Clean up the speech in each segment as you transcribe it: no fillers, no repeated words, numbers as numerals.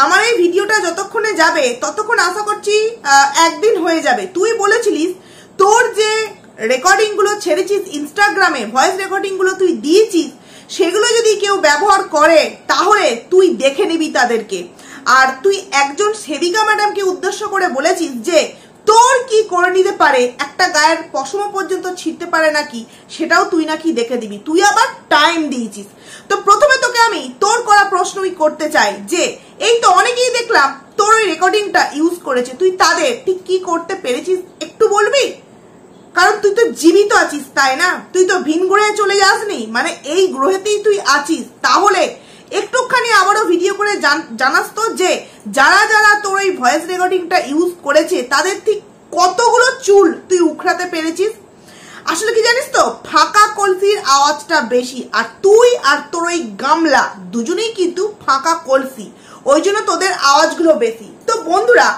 আমার এই ভিডিওটা যতক্ষণে যাবে ততক্ষণ আশা করছি একদিন হয়ে যাবে। তুই বলেছিলিস তোর যে রেকর্ডিং গুলো ছেড়েছিস ইনস্টাগ্রামে, ভয়েস রেকর্ডিং গুলো তুই দিয়েছিস, সেগুলো যদি কেউ ব্যবহার করে তাহলে তুই দেখে নিবি তাদেরকে। আর তুই একজন সেবিকা ম্যাডামকে উদ্দেশ্য করে বলেছিস যে তোর কি করে নিতে পারে, একটা গায়ের পশম পর্যন্ত ছিঁড়তে পারে নাকি, সেটাও তুই নাকি দেখে দিবি। তুই আবার টাইম দিয়েছিস। তো প্রথমে তোকে আমি তোর করা প্রশ্নই করতে চাই যে এই তো অনেকেই দেখলাম তোর ওই রেকর্ডিংটা ইউজ করেছে, তুই তাদের ঠিক কি করতে পেরেছিস একটু বলবি? কারণ তুই তো জীবিত আছিস, তাই না? তুই তো ভিন গ্রহে চলে যাসনি, মানে এই গ্রহেতেই তুই আছিস। তাহলে একটুখানি আবারও ভিডিও করে জানাস তো যে যারা যারা তোর এই ভয়েস রেকর্ডিংটা ইউজ করেছে তাদের ঠিক কতগুলো চুল তুই উখড়াতে পেরেছিস। আসলে কি জানিস তো, ফাঁকা কলসির আওয়াজটা বেশি, আর তুই আর তোর ওই গামলা দুজনেই কিন্তু ফাঁকা কলসি, ওই জন্য তোদের আওয়াজগুলো বেশি। তো বন্ধুরা,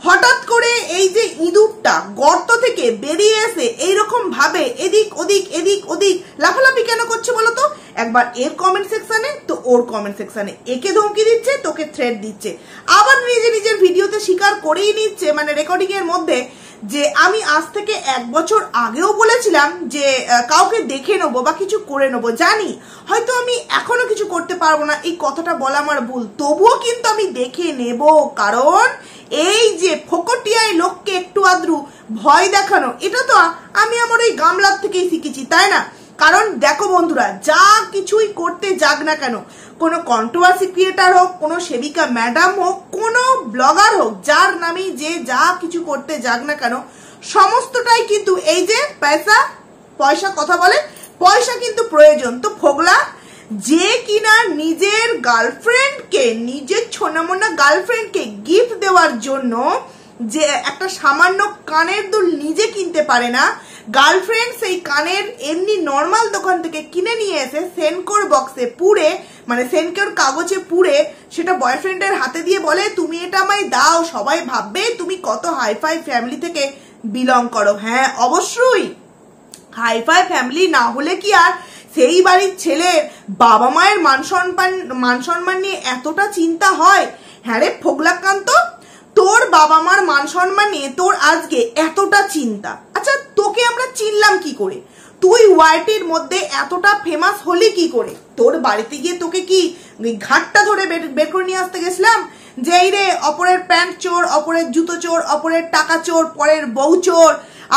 হঠাৎ করে এই যে ইঁদুরটা গর্ত থেকে বেরিয়ে এসে এইরকম ভাবে এদিক ওদিক এদিক ওদিক লাফালাফি কেন করছে বলতো? একবার এর কমেন্ট সেকশনে তো ওর কমেন্ট সেকশনে, একে ধমকি দিচ্ছে, তোকে থ্রেট দিচ্ছে, আবার নিজের ভিডিওতে স্বীকার করেই নিচ্ছে, মানে রেকর্ডিং এর মধ্যে, যে আমি আজ থেকে 1 বছর আগেও বলেছিলাম যে কাউকে দেখে নেবো বা কিছু করে নেবো, জানি হয়তো আমি এখনো কিছু করতে পারবো না, এই কথাটা বলা আমার ভুল, তবুও কিন্তু আমি দেখে নেব। কারণ এই যে ফকটিয়ায় লোককে একটু আদ্রু ভয় দেখানো, এটা তো আমি আমার ওই গামলার থেকেই শিখেছি, তাই না? কারণ দেখো বন্ধুরা, যা কিছুই করতে যাক না কেন, কোনো কন্ট্রোভার্সি ক্রিয়েটার হোক, কোনো সেবিকা ম্যাডাম হোক, কোনো ব্লগার হোক, যার নামে যে যা কিছু করতে যাক না কেন, সমস্তটাই কিন্তু এই যে পয়সা কথা বলে, পয়সা কিন্তু প্রয়োজন। তো ফোগলা যে কিনা নিজের গার্লফ্রেন্ডকে, নিজের ছোনামোনা গার্লফ্রেন্ডকে গিফট দেওয়ার জন্য যে একটা সামান্য কানের দুল নিজে কিনতে পারে না, গার্লফ্রেন্ড সেই কানের এমনি নর্মাল দোকান থেকে কিনে নিয়ে এসে সেনকোর বক্সে পুড়ে, মানে সেনকোর কাগজে পুড়ে সেটা বয়ফ্রেন্ডের হাতে দিয়ে বলে তুমি এটা আমায় দাও, সবাই ভাববে তুমি কত হাইফাই ফ্যামিলি থেকে বিলং করো। হ্যাঁ, অবশ্যই হাইফাই ফ্যামিলি না হলে কি আর সেই বাড়ির ছেলের বাবা মায়ের মান সম্মান নিয়ে এতটা চিন্তা হয়? হ্যাঁ রে ফোগলাকান্ত, তোর বাবা মার মান সম্মান নিয়ে তোর আজকে এতটা চিন্তা। আচ্ছা, তোকে আমরা চিনলাম কি করে? তুই ওয়াইটির মধ্যে এতটা ফেমাস হলি কি করে? তোর বাড়িতে গিয়ে তোকে কি ঘাটটা ধরে বের করে নিয়ে আসতে গেছিলাম যে এই রে অপরের প্যান্ট চোর, অপরের জুতো চোর, অপরের টাকা চোর, পরের বউ চোর,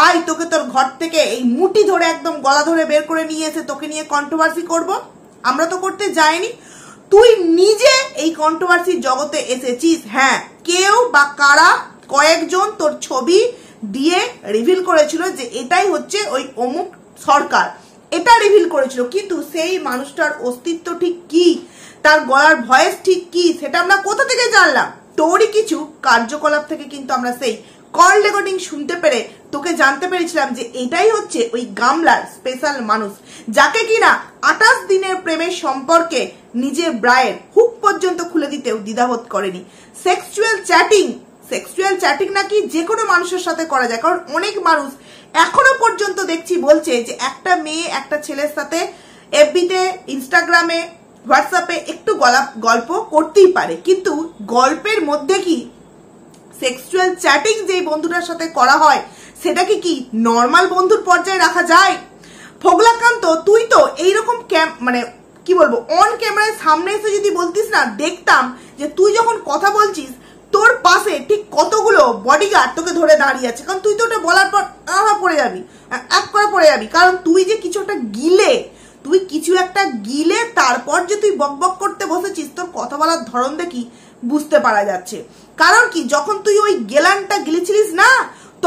আয় তোকে তোর ঘর থেকে এই মুঠি ধরে একদম গলা ধরে বের করে নিয়ে এসে তোকে নিয়ে কন্ট্রোভার্সি করব? আমরা তো করতে যাইনি। তুই নিজে এই কন্ট্রোভার্সির জগতে এসেছিস। হ্যাঁ, কেউ বা কারা কয়েকজন তোর ছবি দিয়ে রিভিল করেছিল যে এটাই হচ্ছে ওই অমুক সরকার, এটা রিভিল করেছিল, কিন্তু সেই মানুষটার অস্তিত্ব ঠিক কি, তার গলার ভয়েস ঠিক কি, সেটা আমরা কোথা থেকে জানলাম? তোরই কিছু কার্যকলাপ থেকে কিন্তু আমরা সেই কল রেকর্ডিং শুনতে পেরে তোকে জানতে পেরেছিলাম যে এটাই হচ্ছে ওই গামলার স্পেশাল মানুষ, যাকে কিনা 28 দিনের প্রেমের সম্পর্কে নিজের ব্রায়ের হুক পর্যন্ত খুলে দিতেও দ্বিধাবোধ করেনি। সেক্সুয়াল চ্যাটিং নাকি যে কোনো মানুষের সাথে করা যায়, কারণ অনেক মানুষ এখনো পর্যন্ত দেখছি বলছে যে একটা মেয়ে একটা ছেলের সাথে এফবিতে, ইনস্টাগ্রামে, হোয়াটসঅ্যাপে একটু গল্প করতেই পারে, কিন্তু গল্পের মধ্যে কি সেক্সুয়াল চ্যাটিং যেই বন্ধুটার সাথে করা হয় সেটাকে কি নর্মাল বন্ধুর পর্যায়ে রাখা যায়? ফোগলাকান্ত, তুই তো এইরকম মানে কি বলবো, অন ক্যামেরায় সামনে এসে যদি বলতিস না, দেখতাম যে তুই যখন কথা বলছিস তোর পাশে ঠিক কতগুলো বডিগার্ড তোকে ধরে দাঁড়িয়ে আছে, কারণ তুই তো ওটা বলার পর পড়ে যাবি, এক করে পড়ে যাবি, কারণ তুই যে কিছু একটা গিলে তারপর যে তুই বকবক করতে বসেছিস, তোর কথা বলার ধরন দেখি বুঝতে পারা যাচ্ছে। কারণ কি, যখন তুই ওই গেলানটা গিলেছিলিস না,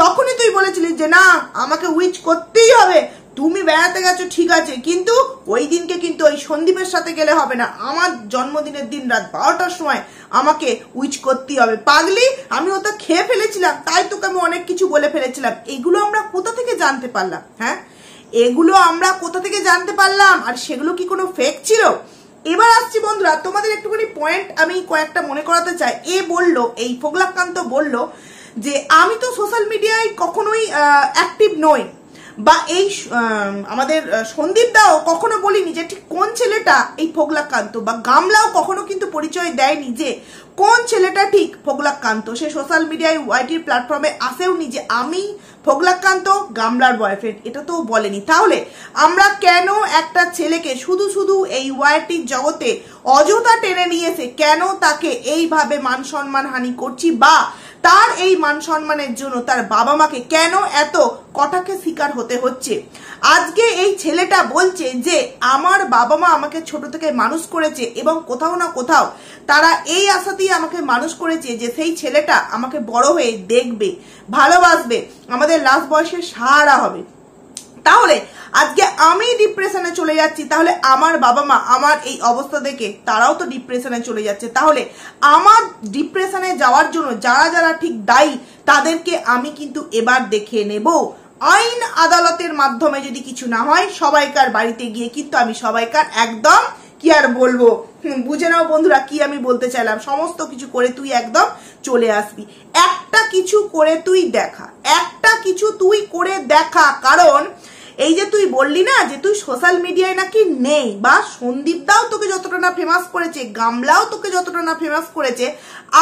তখনই তুই বলেছিলিস যে না আমাকে উইচ করতেই হবে, তুমি বেড়াতে গেছো ঠিক আছে, কিন্তু ওই দিনকে কিন্তু ওই সন্দীপের সাথে গেলে হবে না, আমার জন্মদিনের দিন রাত 12টার সময় আমাকে উইচ করতেই হবে। পাগলি, আমি ওটা খেয়ে ফেলেছিলাম, তাই তোকে আমি অনেক কিছু বলে ফেলেছিলাম। এগুলো আমরা কোথা থেকে জানতে পারলাম? হ্যাঁ, এগুলো আমরা কোথা থেকে জানতে পারলাম? আর সেগুলো কি কোনো ফেক ছিল? এবার আসছি বন্ধুরা, তোমাদের একটুখানি পয়েন্ট আমি কয়েকটা মনে করাতে চাই। এই ফোগলাকান্ত বলল যে আমি তো সোশ্যাল মিডিয়ায় কখনোই অ্যাক্টিভ নই, বা এই আমাদের সন্দীপ দাও কখনো বলিনি যে ঠিক কোন ছেলেটা এই ফোগলাকান্ত, বা গামলাও কখনো কিন্তু পরিচয় দেয়নি যে কোন ছেলেটা ঠিক ফোগলাকান্ত। সে সোশ্যাল মিডিয়ায় ওয়াইটির প্ল্যাটফর্মে আসেওনি যে আমি ফোগলাকান্ত গামলার বয়ফ্রেন্ড, এটা তো বলেনি। তাহলে আমরা কেন একটা ছেলেকে শুধু শুধু এই ওয়াইটির জগতে অযথা টেনে নিয়েছে, কেন তাকে এইভাবে মান সম্মান হানি করছি, বা তার এই মান সম্মানের জন্য তার বাবা মাকে কেন এত কটাকে শিকার হতে হচ্ছে। আজকে এই ছেলেটা বলছে যে আমার বাবা মা আমাকে ছোট থেকে মানুষ করেছে এবং কোথাও না কোথাও তারা এই আশাতেই আমাকে মানুষ করেছে যে সেই ছেলেটা আমাকে বড় হয়ে দেখবে, ভালোবাসবে, আমাদের লাস্ট বয়সে সাহারা হবে। তাহলে আজকে আমি ডিপ্রেশনে চলে যাচ্ছি, তাহলে আমার বাবা মা আমার এই অবস্থা দেখে তারাও তো ডিপ্রেশনে চলে যাচ্ছে। তাহলে আমার ডিপ্রেশনে যাওয়ার জন্য যারা যারা ঠিক দায়ী তাদেরকে আমি কিন্তু এবার দেখে নেব। আইন আদালতের মাধ্যমে যদি কিছু না হয়, সবাইকার বাড়িতে গিয়ে কিন্তু আমি সবাইকার একদম কি আর বলবো, বুঝে নাও বন্ধুরা কি আমি বলতে চাইলাম। সমস্ত কিছু করে তুই একদম চলে আসবি, একটা কিছু করে তুই দেখা, একটা কিছু তুই করে দেখা। কারণ এই যে তুই বললি না যে তুই সোশ্যাল মিডিয়ায় নাকি নেই, বা সন্দীপ দাও তোকে যতটা না ফেমাস করেছে, গামলাও তোকে যতটা না ফেমাস করেছে,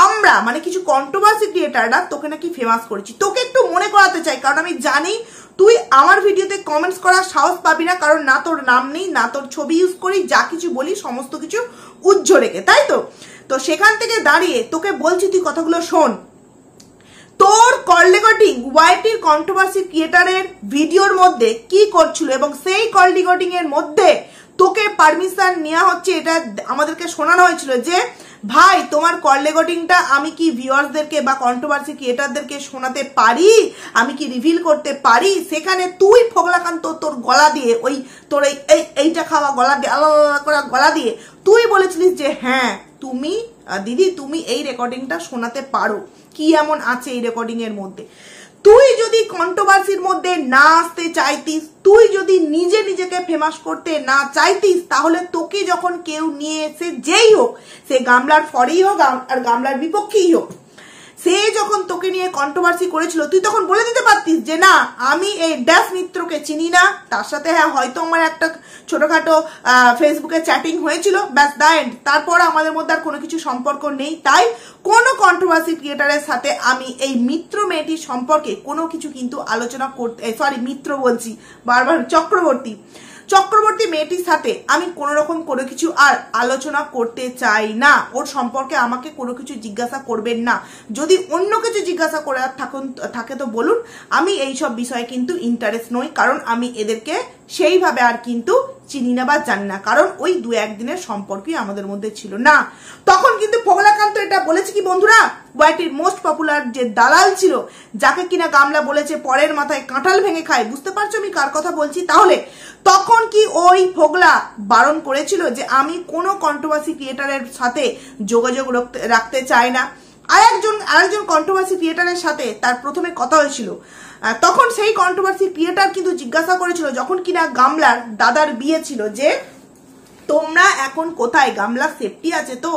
আমরা মানে কিছু কন্ট্রোভার্সি ক্রিয়েটাররা তোকে নাকি ফেমাস করেছি। তোকে একটু মনে করাতে চাই, কারণ আমি জানি তুই আমার ভিডিওতে কমেন্টস করার সাহস পাবি না, কারণ না তোর নাম নেই, না তোর ছবি ইউজ করি, যা কিছু বলি সমস্ত কিছু উজ্জ্ব রেখে, তাই তো। তো সেখান থেকে দাঁড়িয়ে তোকে বলছি তুই কথাগুলো শোন। তোর কল রেকর্ডিং ওয়াইটির কন্ট্রোভার্সি ক্রিয়েটারের ভিডিওর মধ্যে কি করছিল, এবং সেই কল রেকর্ডিং এর মধ্যে তোকে পারমিশন নেওয়া হচ্ছে, এটা আমাদেরকে শোনানো হয়েছিল যে ভাই তোমার কল রেকর্ডিংটা আমি কি ভিউয়ার্সদেরকে বা কন্ট্রোভার্সি ক্রিয়েটারদেরকে শোনাতে পারি, আমি কি রিভিল করতে পারি। সেখানে তুই ফোগলাকান্ত তোর গলা দিয়ে ওই তোর এইটা খাওয়া গলা দিয়ে আলাদা করা গলা দিয়ে তুই বলেছিলিস যে হ্যাঁ তুমি দিদি তুমি এই রেকর্ডিংটা শোনাতে পারো, কি এমন আছে এই রেকর্ডিং এর মধ্যে। তুই যদি কন্ট্রোভার্সির মধ্যে না আসতে চাইতিস, তুই যদি নিজে নিজেকে ফেমাস করতে না চাইতিস, তাহলে তোকে যখন কেউ নিয়ে এসে যেই হোক, সে গামলার ফরেই হোক আর গামলার বিপক্ষেই হোক, সে যখন তোকে নিয়ে কন্ট্রোভার্সি করেছিল তুই তখন বলে দিতে পারতিস যে না আমি এই ড্যাশ মিত্রকে চিনি না, তার সাথে হ্যাঁ হয়তো আমার একটা ছোটখাটো ফেসবুকে চ্যাটিং হয়েছিল, ব্যাস দা এন্ড, তারপর আমাদের মধ্যে আর কোনো কিছু সম্পর্ক নেই। তাই কোনো কন্ট্রোভার্সি ক্রিয়েটারের সাথে আমি এই মিত্র মেয়েটির সম্পর্কে কোনো কিছু কিন্তু আলোচনা করতে, সরি মিত্র বলছি বারবার, চক্রবর্তী মেয়েটির সাথে আমি কোনো রকম কোনো কিছু আর আলোচনা করতে চাই না। ওর সম্পর্কে আমাকে কোনো কিছু জিজ্ঞাসা করবেন না, যদি অন্য কিছু জিজ্ঞাসা করার থাকে তো বলুন, আমি এই সব বিষয়ে কিন্তু ইন্টারেস্ট নই, কারণ আমি এদেরকে সেইভাবে আর কিন্তু চিনি না বা জানি না, কারণ ওই দু একদিনের সম্পর্কই আমাদের মধ্যে ছিল না। তখন কিন্তু ফোগলাকান্ত এটা বলেছে কি বন্ধুরা, ওয়াইটির মোস্ট পপুলার যে দালাল ছিল, যাকে কিনা গামলা বলেছে পরের মাথায় কাঁঠাল ভেঙে খায়, বুঝতে পারছো আমি কার কথা বলছি। তাহলে তখন কি ওই ফোগলা বারণ করেছিল যে আমি কোনো কন্ট্রোভার্সি ক্রিয়েটারের সাথে যোগাযোগ রাখতে চাই না। আরেকজন কন্ট্রোভার্সি ক্রিয়েটারের সাথে তার প্রথমে কথা হয়েছিল, তখন সেই কন্ট্রোভার্সি ক্রিয়েটার কিন্তু জিজ্ঞাসা করেছিল যখন কিনা গামলার দাদার বিয়ে ছিল যে তোমরা এখন কোথায়, গামলা সেফটি আছে তো।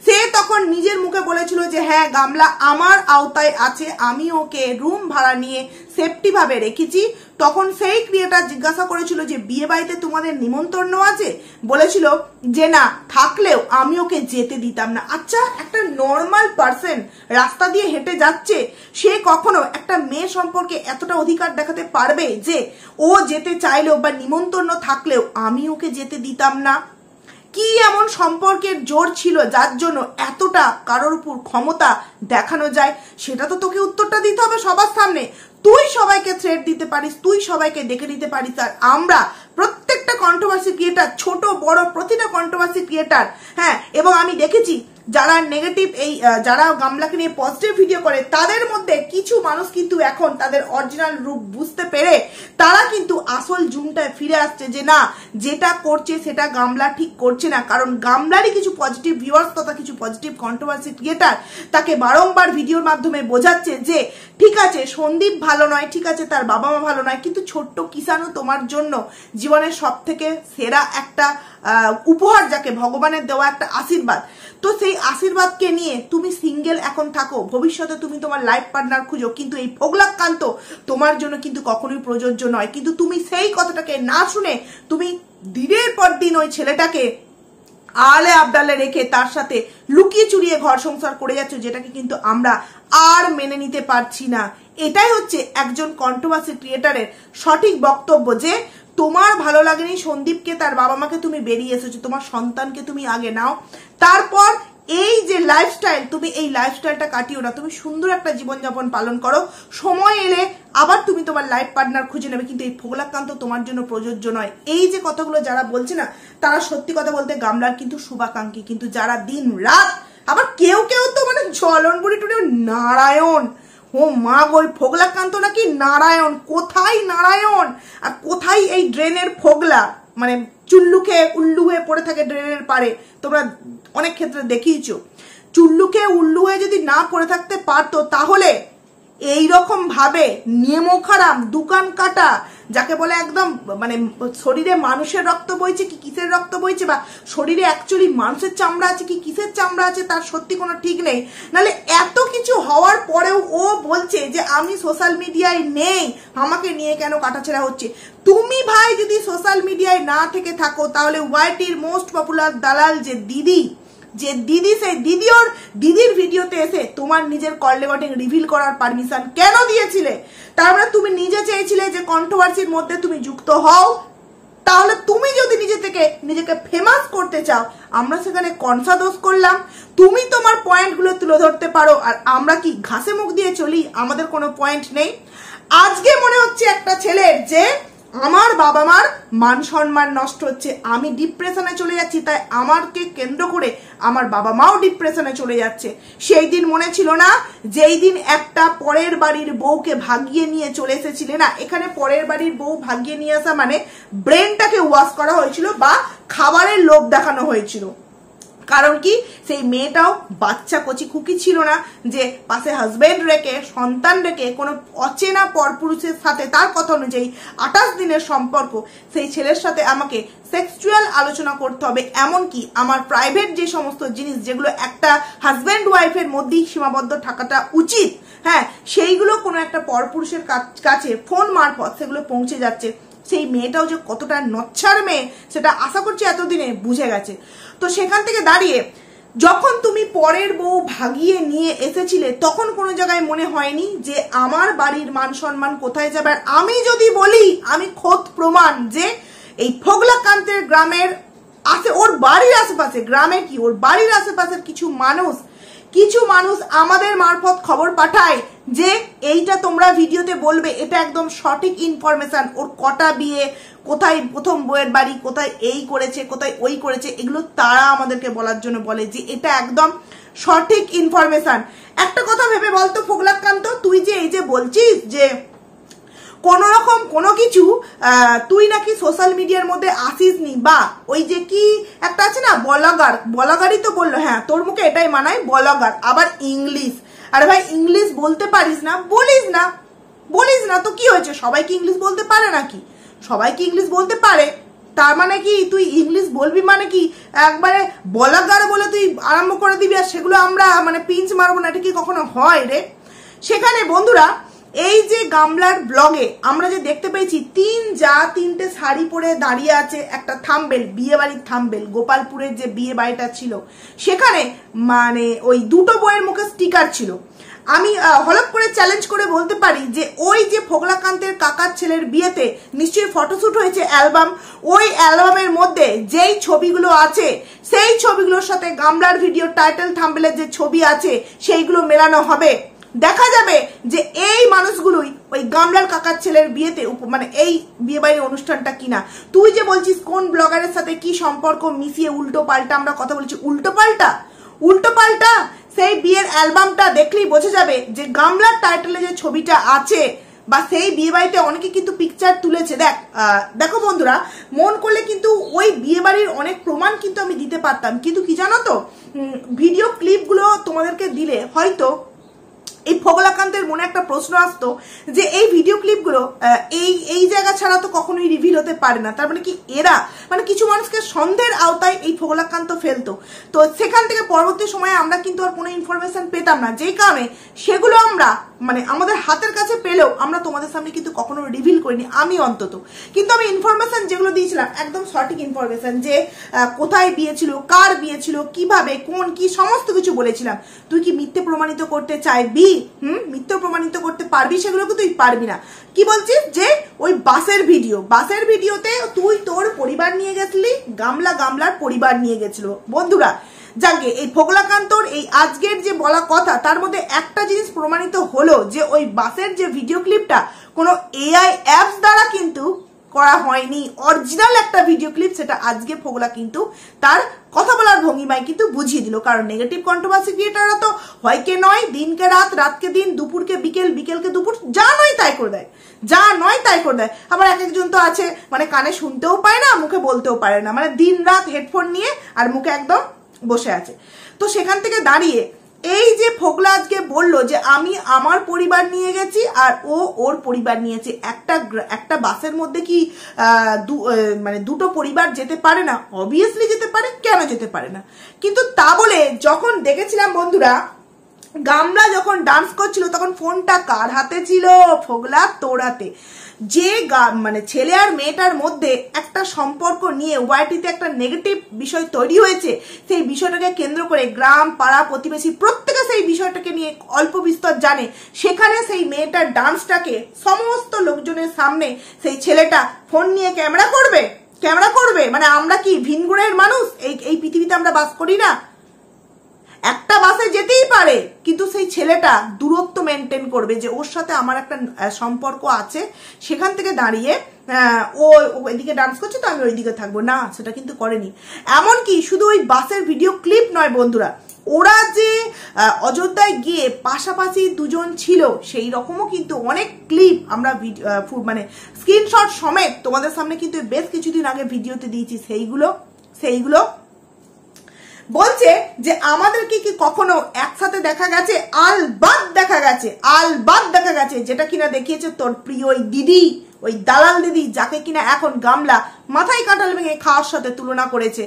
সে তখন নিজের মুখে বলেছিল যে হ্যাঁ গামলা আমার আওতায় আছে, আমি ওকে রুম ভাড়া নিয়ে সেফটি ভাবে রেখেছি। তখন সেই ক্রিয়েটার জিজ্ঞাসা করেছিল যে বিয়ে বাড়িতে তোমাদের নিমন্ত্রণ আছে, বলেছিল যে না থাকলেও আমি ওকে যেতে দিতাম না। আচ্ছা একটা নর্মাল পার্সন রাস্তা দিয়ে হেঁটে যাচ্ছে, সে কখনো একটা মেয়ে সম্পর্কে এতটা অধিকার দেখাতে পারবে যে ও যেতে চাইলেও বা নিমন্ত্রণ থাকলেও আমি ওকে যেতে দিতাম না? কি এমন সম্পর্কের জোর ছিল যার জন্য এতটা কারোর উপর ক্ষমতা দেখানো যায়? সেটা তো তোকে উত্তরটা দিতে হবে সবার সামনে। তুই সবাইকে থ্রেট দিতে পারিস, তুই সবাইকে ডেকে নিতে পারিস, আর আমরা প্রত্যেকটা কন্ট্রোভার্সি ক্রিয়েটার, ছোট বড় প্রতিটা কন্ট্রোভার্সি ক্রিয়েটার, হ্যাঁ, এবং আমি দেখেছি যারা নেগেটিভ যারা গামলাকে নিয়ে পজিটিভ ভিডিও করে তাদের মধ্যে কিছু মানুষ কিন্তু এখন তাদের অরিজিনাল রূপ বুঝতে পেরে তারা কিন্তু আসল জুমটায় ফিরে আসছে যে না যেটা করছে সেটা গামলা ঠিক করছে না। কারণ গামলারই কিছু পজিটিভ ভিউয়ার্স তথা কিছু পজিটিভ কন্ট্রোভার্সি ক্রিয়েটার তাকে বারংবার ভিডিওর মাধ্যমে বোঝাচ্ছে যে ঠিক আছে সন্দীপ ভালো নয়, ঠিক আছে তার বাবা মা ভালো নয়, কিন্তু ছোট্ট কিষানও তোমার জন্য জীবনের সব থেকে সেরা একটা উপহার, যাকে ভগবানের দেওয়া একটা আশীর্বাদ। তো সেই আশীর্বাদকে নিয়ে তুমি সিঙ্গেল এখন থাকো, ভবিষ্যতে তুমি তোমার লাইফ পার্টনার খুঁজো, কিন্তু এই ভোগলাকান্ত তোমার জন্য কিন্তু কখনোই প্রযোজ্য নয়। কিন্তু তুমি সেই কথাটাকে না শুনে তুমি দিনের পর দিন ওই ছেলেটাকে আলে আবডালে রেখে তার সাথে লুকিয়ে চুরিয়ে ঘর সংসার করে যাচ্ছ, যেটাকে কিন্তু আমরা আর মেনে নিতে পারছি না। এটাই হচ্ছে একজন কন্ট্রোভার্সি ক্রিয়েটারের সঠিক বক্তব্য, যে তোমার ভালো লাগেনি সন্দীপকে, তার বাবা মাকে তুমি বেরিয়ে এসেছো, তোমার সন্তানকে তুমি আগে নাও, তারপর এই যে লাইফস্টাইল, তুমি এই লাইফস্টাইলটা কাটিও না, তুমি সুন্দর একটা জীবনযাপন পালন করো, সময় এলে আবার তুমি তোমার লাইফ পার্টনার খুঁজে নেবে, কিন্তু এই ভোগলাকান্ত তোমার জন্য প্রযোজ্য নয়। এই যে কথাগুলো যারা বলছে না, তারা সত্যি কথা বলতে গামলার কিন্তু শুভাকাঙ্ক্ষী, কিন্তু যারা দিন রাত, আবার কেউ কেউ তো মানে জ্বলন বুড়ি টুড়ি নারায়ণ, ও মা গো, ভোগলাকান্ত নাকি নারায়ণ, কোথায় নারায়ণ আর কোথায় এই ড্রেনের ফোগলা, মানে চুল্লুকে উল্লু হয়ে পড়ে থাকে ড্রেনের পারে। তোমরা অনেক ক্ষেত্রে দেখিয়েছো, চুল্লুকে উল্লু হয়ে যদি না পড়ে থাকতে পারতো, তাহলে এইরকম ভাবে নিয়মখারাম দোকান কাটা, যাকে বলে একদম মানে শরীরে মানুষের রক্ত বইছে কি কিসের রক্ত বইছে, বা শরীরে অ্যাকচুয়ালি মানুষের চামড়া আছে কি কিসের চামড়া আছে, তার সত্যি কোনো ঠিক নেই। নাহলে এত কিছু হওয়ার পরেও ও বলছে যে আমি সোশ্যাল মিডিয়ায় নেই, আমাকে নিয়ে কেন কাটাছেড়া হচ্ছে। তুমি ভাই যদি সোশ্যাল মিডিয়ায় না থেকে থাকো, তাহলে ওয়াইটির মোস্ট পপুলার দালাল যে দিদি, সেই দিদির ভিডিওতে এসে তোমার নিজের কল রেকর্ডিং রিভিল করার পারমিশন কেন দিয়েছিলে? তার মানে তুমি নিজে চেয়েছিলে যে কন্ট্রোভার্সির মধ্যে তুমি যুক্ত হও, তাহলে তুমি যদি নিজেকে ফেমাস করতে চাও, আমরা সেখানে কনসা দোষ করলাম? তুমি তোমার পয়েন্টগুলো তুলে ধরতে পারো, আর আমরা কি ঘাসে মুখ দিয়ে চলি, আমাদের কোনো পয়েন্ট নেই? আজকে মনে হচ্ছে একটা ছেলের যে আমার বাবা মার মান সম্মান নষ্ট হচ্ছে, আমি ডিপ্রেশনে চলে যাচ্ছি, তাই আমাকে কেন্দ্র করে আমার বাবা মাও ডিপ্রেশনে চলে যাচ্ছে। সেই দিন মনে ছিল না, যেই দিন একটা পরের বাড়ির বউকে ভাগিয়ে নিয়ে চলে এসেছিলে না, এখানে পরের বাড়ির বউ ভাগিয়ে নিয়ে আসা মানে ব্রেনটাকে ওয়াশ করা হয়েছিল বা খাবারের লোভ দেখানো হয়েছিল। কারণ কি, সেই মেয়েটাও বাচ্চা কচি খুকি ছিল না যে পাশে হাজবেন্ড রেখে সন্তান রেখে কোনো অচেনা পরপুরুষের সাথে, তার কথা অনুযায়ী 28 দিনের সম্পর্ক, সেই ছেলের সাথে আমাকে সেক্সুয়াল আলোচনা করতে হবে, এমনকি আমার প্রাইভেট যে সমস্ত জিনিস যেগুলো একটা হাজবেন্ড ওয়াইফের মধ্যেই সীমাবদ্ধ থাকাটা উচিত, হ্যাঁ, সেইগুলো কোনো একটা পরপুরুষের কাছে ফোন মারফত সেগুলো পৌঁছে যাচ্ছে। সেই মেয়েটাও যে কতটা নচ্ছার মেয়ে, সেটা আশা করছি এতদিনে বুঝে গেছে। তো সেখান থেকে দাঁড়িয়ে যখন তুমি পরের বউ ভাগিয়ে নিয়ে এসেছিলে, তখন কোনো জায়গায় মনে হয়নি যে আমার বাড়ির মান সম্মান কোথায় যাবে? আর আমি যদি বলি, আমি খোদ প্রমাণ যে এই ভোগলাকান্তের গ্রামের ওর বাড়ির আশেপাশে, গ্রামে কি ওর বাড়ির আশেপাশের কিছু মানুষ আমাদের মারফত খবর পাঠায় যে এইটা তোমরা ভিডিওতে বলবে, এটা একদম সঠিক ইনফরমেশন, ওর কটা বিয়ে, কোথায় প্রথম বউয়ের বাড়ি, কোথায় এই করেছে, কোথায় ওই করেছে, এগুলো তারা আমাদেরকে বলার জন্য বলে যে এটা একদম সঠিক ইনফরমেশন। একটা কথা ভেবে বলতো ভোগলাকান্ত, তুই যে এই যে বলছিস যে কোন রকম কোনো কিছু তুই নাকি সোশ্যাল মিডিয়ার মধ্যে আসিস নি, বা ওই যে কি একটা আছে না বলাগারই তো বললো, হ্যাঁ তোর মুখে এটাই মানায় বলাগার, আবার ইংলিশ। আরে ভাই, ইংলিশ বলতে পারিস না, বলিস না তো কি হয়েছে? সবাই কি ইংলিশ বলতে পারে নাকি? সবাই কি ইংলিশ বলতে পারে? তার মানে কি তুই ইংলিশ বলবি মানে কি একবারে বলাগার বলে তুই আরম্ভ করে দিবি, আর সেগুলো আমরা মানে পিঞ্চ মারবো না? এটা কি কখনো হয় রে? সেখানে বন্ধুরা, এই যে গামলার ব্লগে আমরা যে দেখতে পেয়েছি, তিনটে শাড়ি পরে দাঁড়িয়ে আছে, একটা থাম্বেল, বিয়ে বাড়ির থাম্বেল, গোপালপুরের যে বিয়ে বাড়িটা ছিল, সেখানে মানে ওই দুটো বইয়ের মুখে স্টিকার ছিল। আমি হলপ করে চ্যালেঞ্জ করে বলতে পারি যে ওই যে ভোগলাকান্তের কাকার ছেলের বিয়েতে নিশ্চয়ই ফটোশুট হয়েছে, অ্যালবাম, ওই অ্যালবামের মধ্যে যেই ছবিগুলো আছে, সেই ছবিগুলোর সাথে গামলার ভিডিও টাইটেল থাম্বেলের যে ছবি আছে, সেইগুলো মেলানো হবে। দেখা যাবে যে এই মানুষগুলোই ওই গামলার কাকার ছেলের বিয়েতে, মানে এই বিয়ে বাড়ির অনুষ্ঠানটা কিনা। তুই যে বলছিস কোন ব্লগারের সাথে কি সম্পর্ক মিশিয়ে উল্টো পাল্টা আমরা কথা বলছি, উল্টো পাল্টা সেই বিয়ের অ্যালবামটা দেখলেই বোঝা যাবে যে গামলার টাইটেলে যে ছবিটা আছে, বা সেই বিয়ে বাড়িতে অনেকে কিন্তু পিকচার তুলেছে। দেখো বন্ধুরা, মন করলে কিন্তু ওই বিয়ে বাড়ির অনেক প্রমাণ কিন্তু আমি দিতে পারতাম, কিন্তু কি জানো তো, ভিডিও ক্লিপগুলো তোমাদেরকে দিলে হয়তো এই ফোগলাকান্তের মনে একটা প্রশ্ন আসতো যে এই ভিডিও ক্লিপগুলো এই জায়গা ছাড়া তো কখনোই রিভিল হতে পারে না, তার মানে কি এরা মানে কিছু মানুষকে সন্দেহের আওতায় এই ফোগলাকান্ত ফেলতো। তো সেখান থেকে পরবর্তী সময়ে আমরা কিন্তু আর কোনো ইনফরমেশন পেতাম না, যেই কারণে সেগুলো আমরা মানে আমাদের হাতের কাছে পেলেও আমরা তোমাদের সামনে কিন্তু কখনো রিভিল করিনি, আমি অন্তত। কিন্তু আমি ইনফরমেশন যেগুলো দিয়েছিলাম একদম সঠিক ইনফরমেশন, যে কোথায় বিয়ে ছিল, কার বিয়ে ছিল, কিভাবে, কোন কি, সমস্ত কিছু বলেছিলাম। তুই কি মিথ্যে প্রমাণিত করতে চাইবি? মিথ্যে প্রমাণিত করতে পারবি? সেগুলোকে তুই পারবি না। কি বলছিস যে ওই বাসের ভিডিওতে তুই তোর পরিবার নিয়ে গেছিলি, গামলার পরিবার নিয়ে গেছিল। বন্ধুরা যাকে এই ফোগলাকান্তর এই আজকের যে বলা কথা তার মধ্যে একটা জিনিস প্রমাণিত হলো যে ওই বাসের যে ভিডিও ক্লিপটা কোনো এআই অ্যাপস দ্বারা কিন্তু করা হয়নি, অরিজিনাল একটা ভিডিও ক্লিপ। সেটা আজকে ফোগলা কিন্তু তার কথা বলার ভঙ্গিমায় কিন্তু বুঝিয়ে দিল। কারণ নেগেটিভ কন্ট্রোভার্সি ক্রিয়েটাররা তো হয়কে নয়, দিনকে রাত, রাতকে দিন, দুপুরকে বিকেল, বিকেলকে দুপুর, যা নয় তাই করে দেয়, যা নয় তাই করে দেয়। আবার এক একজন তো আছে মানে কানে শুনতেও পায় না, মুখে বলতেও পারে না, মানে দিন রাত হেডফোন নিয়ে আর মুখে একদম বসে আছে। তো সেখান থেকে দাঁড়িয়ে এই যে ফোগলা আজকে বললো যে আমি আমার পরিবার নিয়ে গেছি আর ও ওর পরিবার নিয়েছে, একটা বাসের মধ্যে কি মানে দুটো পরিবার যেতে পারে না? অবভিয়াসলি যেতে পারে, কেন যেতে পারে না? কিন্তু তা বলে যখন দেখেছিলাম বন্ধুরা গামলা যখন ডান্স করছিল তখন ফোনটা কার হাতে ছিল? ফোগলা তোর হাতে। যে মানে ছেলে আর মেয়েটার মধ্যে একটা সম্পর্ক নিয়ে ওয়াইটিতে একটা নেগেটিভ বিষয় তৈরি হয়েছে, সেই বিষয়টাকে কেন্দ্র করে গ্রাম, পাড়া, প্রতিবেশী প্রত্যেকে সেই বিষয়টাকে নিয়ে অল্প বিস্তর জানে। সেখানে সেই মেয়েটার ডান্সটাকে সমস্ত লোকজনের সামনে সেই ছেলেটা ফোন নিয়ে ক্যামেরা করবে। মানে আমরা কি ভিন গ্রহের মানুষ? এই পৃথিবীতে আমরা বাস করি না? একটা বাসে যেতেই পারে, কিন্তু সেই ছেলেটা দূরত্ব মেনটেন করবে যে ওর সাথে আমার একটা সম্পর্ক আছে, সেখান থেকে দাঁড়িয়ে ও ওইদিকে ডান্স করছে তো আমি ওইদিকে থাকবো না, সেটা কিন্তু করেনি। এমনকি শুধু ওই বাসের ভিডিও ক্লিপ নয় বন্ধুরা, ওরা যে অযোধ্যায় গিয়ে পাশাপাশি দুজন ছিল সেই রকমও কিন্তু অনেক ক্লিপ আমরা মানে স্ক্রিনশট সমেত তোমাদের সামনে কিন্তু বেশ কিছুদিন আগে ভিডিওতে দিয়েছি। সেইগুলো বলছে যে আমাদেরকে কি কখনো একসাথে দেখা গেছে? আলবাত দেখা গেছে, যেটা কিনা দেখিয়েছে তোর প্রিয় ওই দিদি, ওই দালাল দিদি, যাকে কিনা এখন গামলা মাথায় কাঁঠাল ভেঙে খাওয়ার সাথে তুলনা করেছে।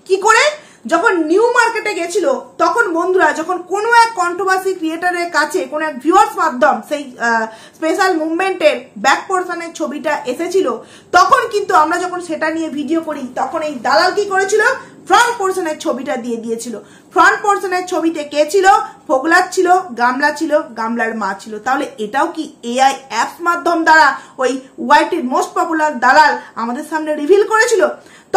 কি করে? যখন নিউ মার্কেটে গেছিল তখন বন্ধুরা, যখন কোনো এক কন্ট্রোভার্সি ক্রিয়েটারের কাছে কোনো এক ভিউয়ার্স মাধ্যম সেই স্পেশাল মুভমেন্টের ব্যাক পোর্শনের ছবিটা এসেছিল, তখন কিন্তু আমরা যখন সেটা নিয়ে ভিডিও করি তখন এই দালাল কি করেছিল? ফ্রন্ট পোর্শনের ছবিটা দিয়ে দিয়েছিল। ফ্রন্ট পোর্শনের ছবিতে কে ছিল? ফোগলার ছিল, গামলা ছিল, গামলার মা ছিল। তাহলে এটাও কি এআই অ্যাপস মাধ্যম দ্বারা ওই ওয়াইটির মোস্ট পপুলার দালাল আমাদের সামনে রিভিল করেছিল?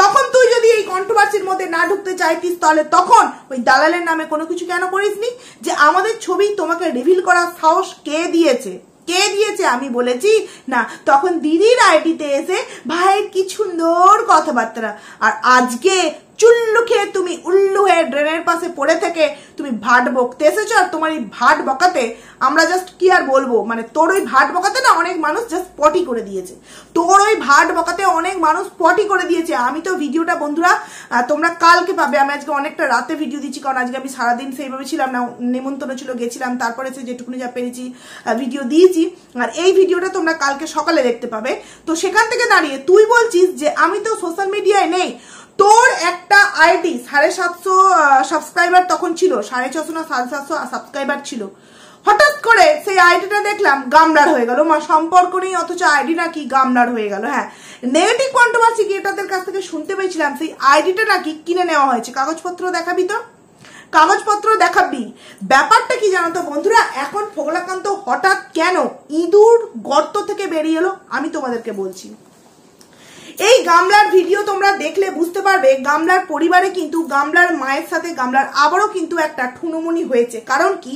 তখন তুই যদি এই কন্ট্রোভার্সির মধ্যে না ঢুকতে চাইতিস, তাহলে তখন ওই দালালের নামে কোনো কিছু কেন করিসনি? যে আমাদের ছবি তোমাকে রিভিল করার সাহস কে দিয়েছে? আমি বলেছি না? তখন দিদির আইডিতে এসে ভাই কি সুন্দর কথাবার্তা, আর আজকে চুল্লু খেয়ে তুমি উল্লু হয়ে ড্রেনের পাশে পড়ে থেকে তুমি ভাট বকতে এসেছো। আর তোমার এই ভাট বকাতে আমরা জাস্ট কি আর বলবো, মানে তোর ওই ভাট বকাতে না অনেক মানুষ জাস্ট পটি করে দিয়েছে। আমি তো ভিডিওটা বন্ধুরা তোমরা কালকে পাবে। আমি আজকে অনেকটা রাতে ভিডিও দিচ্ছি, কারণ আজকে আমি সারাদিন সেইভাবে ছিলাম না, নিমন্ত্রণ ছিল, গেছিলাম, তারপরে সে যেটুকুনি যা পেরেছি ভিডিও দিয়েছি। আর এই ভিডিওটা তোমরা কালকে সকালে দেখতে পাবে। তো সেখান থেকে দাঁড়িয়ে তুই বলছিস যে আমি তো সোশ্যাল মিডিয়ায় নেই। তোর একটা আইডি 750 সাবস্ক্রাইবার তখন ছিল, 650 না 750 সাবস্ক্রাইবার ছিল। হঠাৎ করে সেই আইডিটা দেখলাম গামলার হয়ে গেল। সম্পর্ক নেই, অথচ আইডি নাকি গামলার হয়ে গেল। হ্যাঁ, নেগেটিভ কন্ট্রোভার্সি ক্রিয়েটারদের কাছ থেকে শুনতে পেয়েছিলাম সেই আইডিটা নাকি কিনে নেওয়া হয়েছে। কাগজপত্র দেখাবি তো? কাগজপত্র দেখাবি। ব্যাপারটা কি জানো তো বন্ধুরা, এখন ফোগলাকান্ত হঠাৎ কেন ইঁদুর গর্ত থেকে বেরিয়ে এলো আমি তোমাদেরকে বলছি। এই গামলার ভিডিও তোমরা দেখলে বুঝতে পারবে গামলার পরিবারে কিন্তু গামলার মায়ের সাথে গামলার আবারও কিন্তু একটা ঠুনুমুনি হয়েছে। কারণ কি,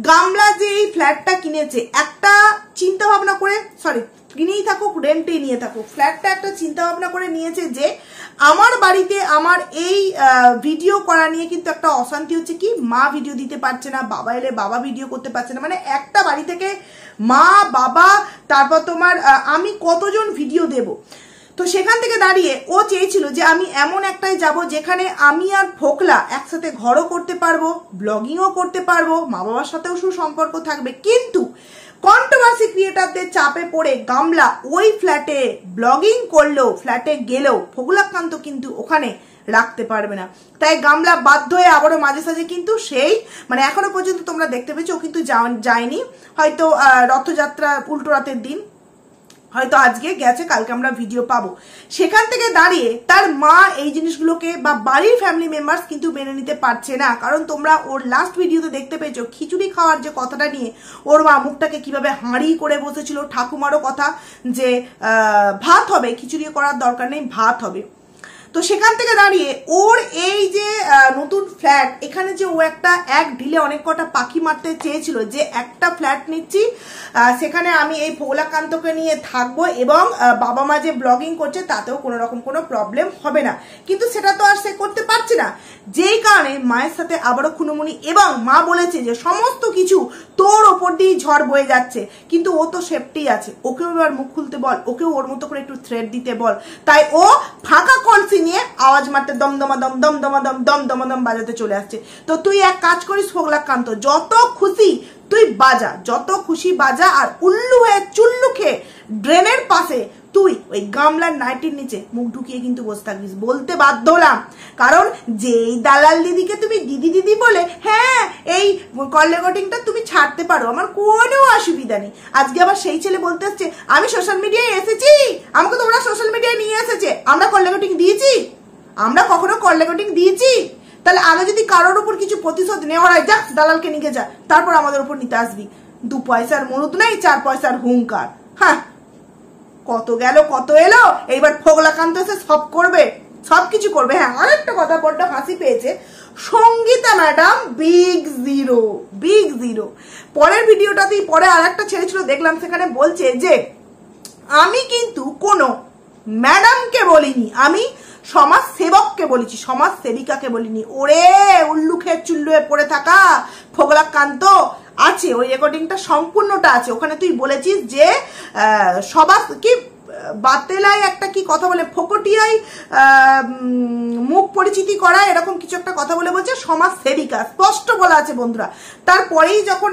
গামলা যে এই ফ্ল্যাটটা কিনেছে একটা চিন্তা ভাবনা করে, কিনেই থাকুক রেন্টেই নিয়ে থাকুক, ফ্ল্যাটটা একটা চিন্তা ভাবনা করে নিয়েছে যে আমার বাড়িতে আমার এই ভিডিও করা নিয়ে কিন্তু একটা অশান্তি হচ্ছে। কি, মা ভিডিও দিতে পারছে না, বাবা এলে বাবা ভিডিও করতে পারছে না, মানে একটা বাড়ি থেকে মা, বাবা, তারপর তোমার আমি কতজন ভিডিও দেব। তো সেখান থেকে দাঁড়িয়ে ও চেয়েছিল যে আমি এমন একটাই যাব যেখানে আমি আর ফোকলা একসাথে ঘরও করতে পারবো, ব্লগিংও করতে পারবো, মা বাবার সাথেও সুসম্পর্ক থাকবে। কিন্তু কন্ট্রোভার্সি ক্রিয়েটারদের চাপে পড়ে গামলা ওই ফ্ল্যাটে ব্লগিং করলেও, ফ্ল্যাটে গেলেও ফোকলাকান্ত কিন্তু ওখানে রাখতে পারবে না। তাই গামলা বাধ্য হয়ে আবারও মাঝে সাঝে কিন্তু সেই মানে এখনো পর্যন্ত তোমরা দেখতে পেয়েছো ও কিন্তু যায়নি, হয়তো রথযাত্রা উল্টো রাতের দিন, হয়তো আজকে গেছে, কালকে আমরা ভিডিও পাবো। সেখান থেকে দাঁড়িয়ে তার মা এই জিনিসগুলোকে বা বাড়ির ফ্যামিলি মেম্বার্স কিন্তু মেনে নিতে পারছে না। কারণ তোমরা ওর লাস্ট ভিডিওতে দেখতে পেয়েছো খিচুড়ি খাওয়ার যে কথাটা নিয়ে ওর মা মুখটাকে কিভাবে হাঁড়ি করে বসেছিল, ঠাকুমারও কথা যে ভাত হবে, খিচুড়ি করার দরকার নেই, ভাত হবে। তো সেখান থেকে দাঁড়িয়ে ওর এই যে নতুন ফ্ল্যাট, এখানে যে ও একটা এক ঢিলে অনেক কটা পাখি মারতে চেয়েছিল যে একটা ফ্ল্যাট নিচ্ছি, সেখানে আমি এই ফোকলাকান্তকে নিয়ে থাকবো এবং বাবা মা যে ব্লগিং করছে তাতেও কোনো রকম কোনো প্রবলেম হবে না, কিন্তু সেটা তো আর সে করতে পারছে না। যেই কারণে মায়ের সাথে আবারও খুনোমুনি, এবং মা বলেছে যে সমস্ত কিছু তোর ওপর দিয়ে ঝড় বয়ে যাচ্ছে, কিন্তু ও তো সেফটি আছে, ওকেও এবার মুখ খুলতে বল, ওকেও ওর মতো করে একটু থ্রেড দিতে বল। তাই ও ফাঁকা কলসি নিয়ে আওয়াজ মারতে দমদমা দম দমদমা দম দমদমা দম বাজাতে চলে আসছে। তো তুই এক কাজ করিস ফোকলাকান্ত, যত খুশি তুই বাজা, যত খুশি বাজা, আর উল্লু হয়ে চুল্লু খেয়ে ড্রেনের পাশে তুই ওই গামলার নাইটির নিচে মুখ ঢুকিয়ে কিন্তু বসে থাকবিস। বলতে বাধ্য হলাম, কারণ যেই দালাল দিদিকে তুমি দিদি দিদি বলে হ্যাঁ এই কল রেকর্ডিংটা তুমি ছাড়তে পারো, আমার কোনো অসুবিধা নেই। আজকে আবার সেই ছেলে বলতে আসছে আমি সোশ্যাল মিডিয়ায় এসেছি, আমাকে তোমরা সোশ্যাল মিডিয়ায় নিয়ে এসেছে, আমরা কল রেকর্ডিং দিয়েছি? আমরা কখনো কল রেকর্ডিং দিয়েছি? তাহলে আগে যদি কারোর উপর কিছু প্রতিশোধ নেওয়ার হয়, যা দালালকে নিয়ে যা, তারপর আমাদের উপর নিতে আসবি। 2 পয়সার মরুদ নেই, 4 পয়সার হুঙ্কার। হ্যাঁ, কত গেল কত এলো, এইবার ফোকলাকান্ত এসে সব করবে, সবকিছু করবে। হ্যাঁ, আরেকটা কথা বড্ড হাসি পেয়েছে, Sangeeta madam big zero, big zero. পরের ভিডিওটাতেই পরে আরেকটা ছেড়েছিল দেখলাম, সেখানে বলছে যে আমি কিন্তু কোনো ম্যাডামকে বলিনি, আমি সমাজ সেবককে বলেছি, সমাজ সেবিকাকে বলিনি। ওরে উল্লু খেয়ে চুল্লু হয়ে পড়ে থাকা ফোকলাকান্ত, আছে ওই রেকর্ডিংটা সম্পূর্ণটা আছে, ওখানে তুই বলেছিস যে সবার কি বাতেলায় একটা কি কথা বলে, ফোকটিয়ায় মুখ পরিচিতি করা, এরকম কিছু একটা কথা বলে বলছে সমাজ সেবিকা, স্পষ্ট বলা আছে বন্ধুরা। তারপরেই যখন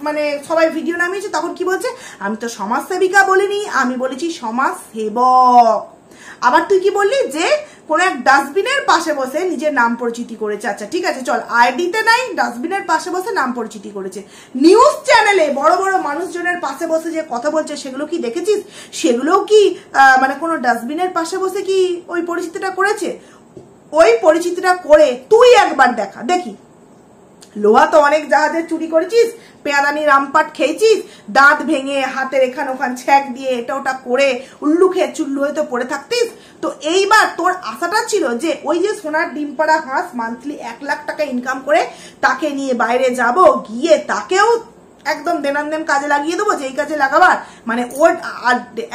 মানে সবাই ভিডিও নামিয়েছে তখন কি বলছে, আমি তো সমাজ সেবিকা বলিনি, আমি বলেছি সমাজ সেবক। আবার তুই কি বললি যে কোন এক ডাস্টবিনের পাশে বসে নিজের নাম পরিচিতি করেছে। আচ্ছা ঠিক আছে, চল, আইডিতে নাই, ডাস্টবিনের পাশে বসে নাম পরিচিতি করেছে। নিউজ চ্যানেলে বড় বড় মানুষজনের পাশে বসে যে কথা বলছে সেগুলো কি দেখেছিস? সেগুলো কি মানে কোনো ডাস্টবিনের পাশে বসে কি ওই পরিচিতিটা করেছে? ওই পরিচিতিটা করে তুই একবার দেখা, দেখি। লোহা তো অনেক জাহাজে চুরি করেছিস, পেয়াদানি রামপাট খেয়েছিস, দাঁত ভেঙে হাতের এখান ওখান ছ্যাক দিয়ে এটা ওটা করে উল্লু খেয়ে চুল্লু হয়ে তো পড়ে থাকতিস। তো এইবার তোর আশাটা ছিল যে ওই যে সোনার ডিম পাড়া হাঁস মান্থলি 1 লাখ টাকা ইনকাম করে তাকে নিয়ে বাইরে যাব, গিয়ে তাকেও একদম দেনান কাজে লাগিয়ে দেবো, যেই কাজে লাগাবার মানে ওর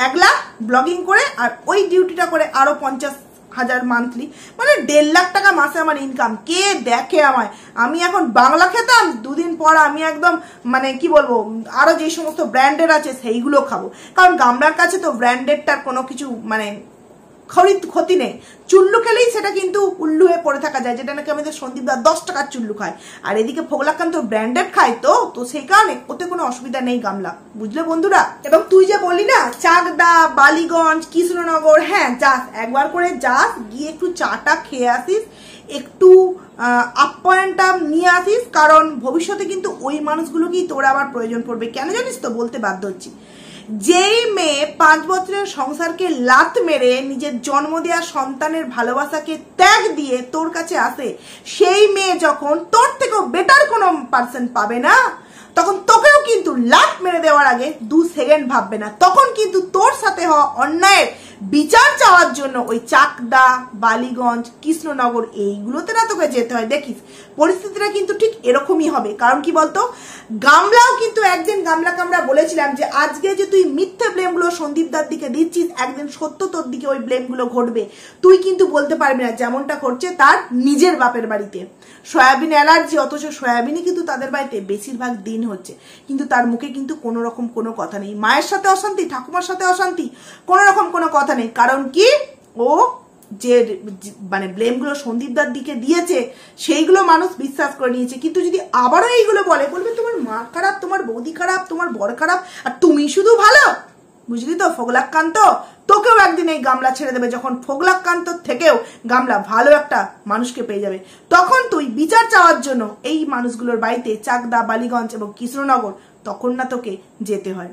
1 লাখ ব্লগিং করে আর ওই ডিউটিটা করে আরো 50,000 মান্থলি, মানে 1.5 লাখ টাকা মাসে আমার ইনকাম। কে দেখে আমায়? আমি এখন বাংলা খেতাম, 2 দিন পর আমি একদম মানে কি বলবো, আরো যে সমস্ত ব্র্যান্ডের আছে সেইগুলো খাবো। কারণ গামলার কাছে তো ব্র্যান্ডেডটার কোনো কিছু মানে ক্ষতি নেই, চুল্লু খেলেই সেটা কিন্তু উল্লু হয়ে পড়ে থাকা যায়, যেটা নাকি আমাদের সন্দীপ দা 10 টাকার চুল্লু খায়, আর এদিকে ফোকলাকান্ত ব্র্যান্ডেড খায়। তো সেই কারণে ওতে কোনো অসুবিধা নেই গামলা, বুঝলে বন্ধুরা। এবং তুই যে বললি না চাকদা, বালিগঞ্জ, কৃষ্ণনগর, হ্যাঁ যাস, একবার করে যাস, গিয়ে একটু চাটা খেয়ে আসিস, একটু আপ্যায়নটা নিয়ে আসিস, কারণ ভবিষ্যতে কিন্তু ওই মানুষগুলোকেই তোর আবার প্রয়োজন পড়বে। কেন জানিস তো? বলতে বাধ্য হচ্ছি। যেই মেয়ে 5 বছরের সংসারকে লাত মেরে নিজের জন্ম দেওয়া সন্তানের ভালোবাসাকে ত্যাগ দিয়ে তোর কাছে আসে, সেই মেয়ে যখন তোর থেকেও বেটার কোনো পার্সন পাবে না, তখন তোকেও কিন্তু লাত মেরে দেওয়ার আগে 2 সেকেন্ড ভাববে না। তখন কিন্তু তোর সাথে হওয়া অন্যায়ের বিচার চাওয়ার জন্য ওই চাকদা, বালিগঞ্জ, কৃষ্ণনগর এইগুলোতে না তোকে যেতে হয়। দেখিস পরিস্থিতিটা কিন্তু ঠিক এরকমই হবে। কারণ কি বলতো, গামলাও কিন্তু একদিন, গামলাকে আমরা বলেছিলাম যে আজকে যে তুই মিথ্যে ব্লেমগুলো সন্দীপদার দিকে দিচ্ছিস, একদিন সত্য তোর দিকে ওই ব্লেমগুলো ঘটবে। তুই কিন্তু বলতে পারবি না যেমনটা ঘটছে তার নিজের বাপের বাড়িতে। সয়াবিন অ্যালার্জি, অথচ সয়াবিনই কিন্তু তাদের বাড়িতে বেশিরভাগ দিন হচ্ছে, কিন্তু তার মুখে কিন্তু কোনো রকম কোনো কথা নেই। মায়ের সাথে অশান্তি, ঠাকুমার সাথে অশান্তি, কোনো রকম কোনো কথা কথা নেই। কারণ কি, ও যে মানে ব্লেমগুলো সন্দীপদার দিকে দিয়েছে সেইগুলো মানুষ বিশ্বাস করে নিয়েছে। কিন্তু যদি আবারও এইগুলো বলবে তোমার মা খারাপ, তোমার বৌদি খারাপ, তোমার বর খারাপ, আর তুমি শুধু ভালো, বুঝলি তো ফোগলাকান্ত? তোকেও একদিন এই গামলা ছেড়ে দেবে, যখন ফোগলাকান্ত থেকেও গামলা ভালো একটা মানুষকে পেয়ে যাবে। তখন তুই বিচার চাওয়ার জন্য এই মানুষগুলোর বাড়িতে চাকদা, বালিগঞ্জ এবং কৃষ্ণনগর তখন না তোকে যেতে হয়।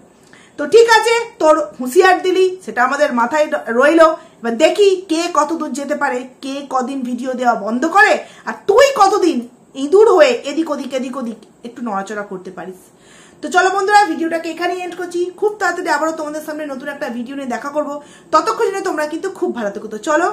তো ঠিক আছে, তোর হুঁশিয়ার দিলি, সেটা আমাদের মাথায় রইলো। এবার দেখি কে কত দূর যেতে পারে, কে কদিন ভিডিও দেওয়া বন্ধ করে, আর তুই কতদিন ইঁদুর হয়ে এদিক ওদিক একটু নড়াচড়া করতে পারিস। তো চলো বন্ধুরা, ভিডিওটাকে এখানেই এন্ড করছি। খুব তাড়াতাড়ি আবারও তোমাদের সামনে নতুন একটা ভিডিও নিয়ে দেখা করবো। ততক্ষণ তোমরা কিন্তু খুব ভালো থেকো। তো চলো।